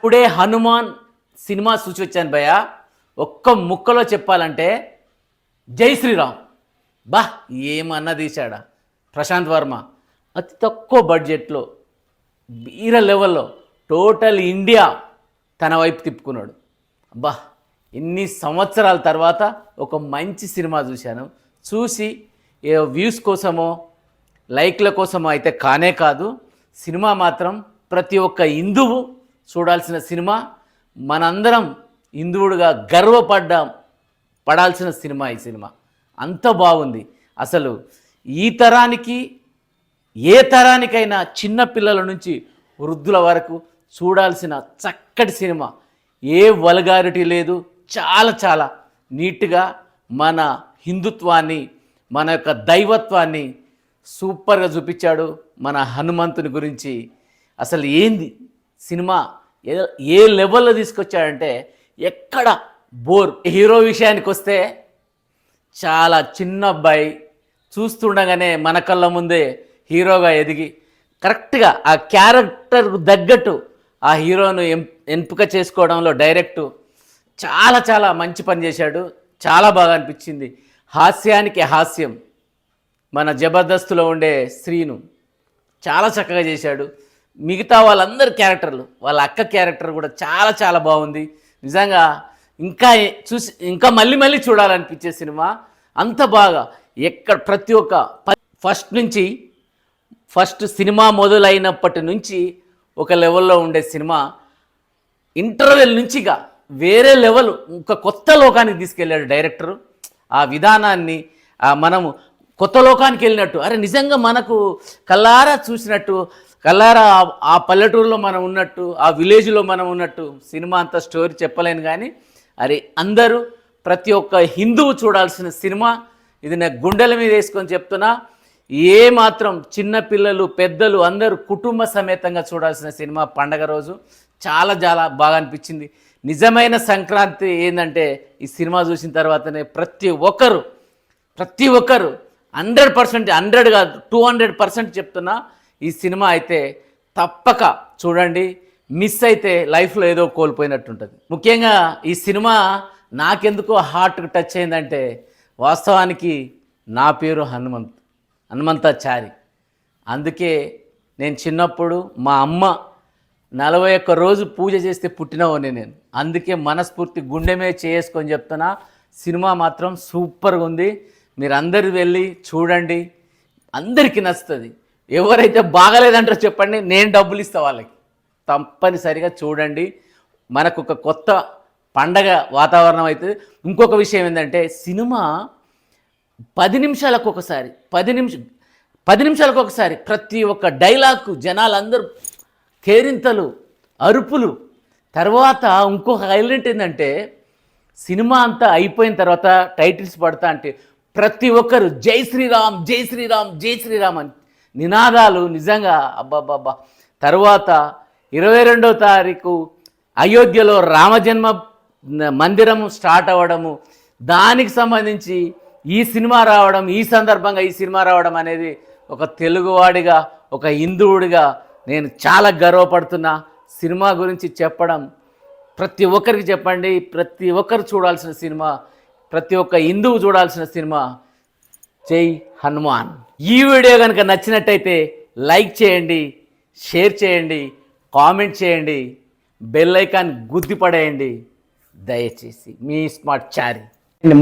ఇప్పుడే హనుమాన్ సినిమా చూసి వచ్చాను భయ్య. ఒక్క ముక్కలో చెప్పాలంటే జై శ్రీరామ్. బా ఏమన్నా తీశాడా ప్రశాంత్ వర్మ. అతి తక్కువ బడ్జెట్లో వీర లెవెల్లో టోటల్ ఇండియా తన వైపు తిప్పుకున్నాడు. అబ్బా ఇన్ని సంవత్సరాల తర్వాత ఒక మంచి సినిమా చూశాను. చూసి ఏ వ్యూస్ కోసమో లైక్ల కోసమో అయితే కానే కాదు, సినిమా మాత్రం ప్రతి ఒక్క హిందువు చూడాల్సిన సినిమా. మనందరం హిందువుడుగా పడాల్సిన సినిమా ఈ సినిమా. అంత బాగుంది. అసలు ఈ తరానికి ఏ తరానికైనా చిన్న పిల్లల నుంచి వృద్ధుల వరకు చూడాల్సిన చక్కటి సినిమా. ఏ వల్గారిటీ లేదు, చాలా చాలా నీట్గా మన హిందుత్వాన్ని మన యొక్క దైవత్వాన్ని సూపర్గా చూపించాడు. మన హనుమంతుని గురించి అసలు ఏంది సినిమా ఏ లెవెల్లో తీసుకొచ్చాడంటే ఎక్కడ బోర్. హీరో విషయానికి వస్తే చాలా చిన్న అబ్బాయి చూస్తుండగానే మన కళ్ళ ముందే హీరోగా ఎదిగి కరెక్ట్గా ఆ క్యారెక్టర్కు తగ్గట్టు ఆ హీరోను ఎంపిక చేసుకోవడంలో డైరెక్టు చాలా చాలా మంచి పని చేశాడు. చాలా బాగా అనిపించింది. హాస్యానికి హాస్యం మన జబర్దస్త్లో ఉండే శ్రీను చాలా చక్కగా చేశాడు. మిగతా వాళ్ళందరి క్యారెక్టర్లు, వాళ్ళ అక్క క్యారెక్టర్ కూడా చాలా చాలా బాగుంది. నిజంగా ఇంకా మళ్ళీ మళ్ళీ చూడాలనిపించే సినిమా. అంత బాగా ఎక్కడ ప్రతి ఒక్క ఫస్ట్ సినిమా మొదలైనప్పటి నుంచి ఒక లెవెల్లో ఉండే సినిమా ఇంటర్వెల్ నుంచిగా వేరే లెవెల్, ఒక కొత్త లోకానికి తీసుకెళ్ళాడు డైరెక్టరు. ఆ విధానాన్ని మనము కొత్త లోకానికి వెళ్ళినట్టు, అరే నిజంగా మనకు కల్లారా చూసినట్టు, కల్లారా ఆ పల్లెటూరులో మనం ఉన్నట్టు, ఆ విలేజ్లో మనం ఉన్నట్టు. సినిమా అంత స్టోరీ చెప్పలేను కానీ అరే అందరూ ప్రతి ఒక్క హిందువు చూడాల్సిన సినిమా ఇది. నేను గుండెల మీద వేసుకొని చెప్తున్నా. ఏ మాత్రం చిన్నపిల్లలు పెద్దలు అందరూ కుటుంబ సమేతంగా చూడాల్సిన సినిమా. పండగ రోజు చాలా చాలా బాగా అనిపించింది. నిజమైన సంక్రాంతి ఏంటంటే ఈ సినిమా చూసిన తర్వాతనే ప్రతి ఒక్కరు 100%, 100 కాదు 200% చెప్తున్నా. ఈ సినిమా అయితే తప్పక చూడండి. మిస్ అయితే లైఫ్లో ఏదో కోల్పోయినట్టుంటుంది. ముఖ్యంగా ఈ సినిమా నాకెందుకో హార్ట్కి టచ్ అయిందంటే వాస్తవానికి నా పేరు హనుమంతాచారి. అందుకే నేను చిన్నప్పుడు మా అమ్మ 41 రోజు పూజ చేస్తే పుట్టినవాడిని నేను. అందుకే మనస్ఫూర్తి గుండె మీద చేసుకొని చెప్తున్నా. సినిమా మాత్రం సూపర్గా ఉంది. మీరు అందరు వెళ్ళి చూడండి, అందరికీ నచ్చుతుంది. ఎవరైతే బాగలేదంటారో చెప్పండి, నేను డబ్బులు ఇస్తా వాళ్ళకి. తప్పనిసరిగా చూడండి. మనకు ఒక కొత్త పండగ వాతావరణం అవుతుంది. ఇంకొక విషయం ఏంటంటే సినిమా 10 నిమిషాలకు ఒకసారి ప్రతి ఒక్క డైలాగ్కు జనాలందరూ కేరింతలు, అరుపులు. తర్వాత ఇంకొక హైలైట్ ఏంటంటే సినిమా అంతా అయిపోయిన తర్వాత టైటిల్స్ పడతా అంటే ప్రతి ఒక్కరు జై శ్రీరామ్ జై శ్రీరామ్ జై శ్రీరామ్ అని నినాదాలు. నిజంగా అబ్బాబ్బాబ్బా. తర్వాత 22వ తారీఖు అయోధ్యలో రామజన్మ మందిరం స్టార్ట్ అవ్వడము, దానికి సంబంధించి ఈ సినిమా రావడం, ఈ సందర్భంగా ఈ సినిమా రావడం అనేది ఒక తెలుగువాడిగా, ఒక హిందువుడిగా నేను చాలా గర్వపడుతున్నా. సినిమా గురించి చెప్పడం ప్రతి ఒక్కరికి చెప్పండి. ప్రతి ఒక్కరు చూడాల్సిన సినిమా, ప్రతి ఒక్క హిందువు చూడాల్సిన సినిమా జై హనుమాన్. ఈ వీడియో కనుక నచ్చినట్టయితే లైక్ చేయండి, షేర్ చేయండి, కామెంట్ చేయండి, బెల్ ఐకాన్ గుద్ది పడేయండి. దయచేసి మీ స్మార్ట్ చారి.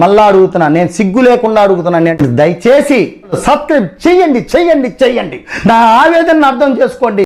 మళ్ళా అడుగుతున్నా, నేను సిగ్గు లేకుండా అడుగుతున్నాను. దయచేసి సబ్స్క్రైబ్ చేయండి. నా ఆవేదనను అర్థం చేసుకోండి.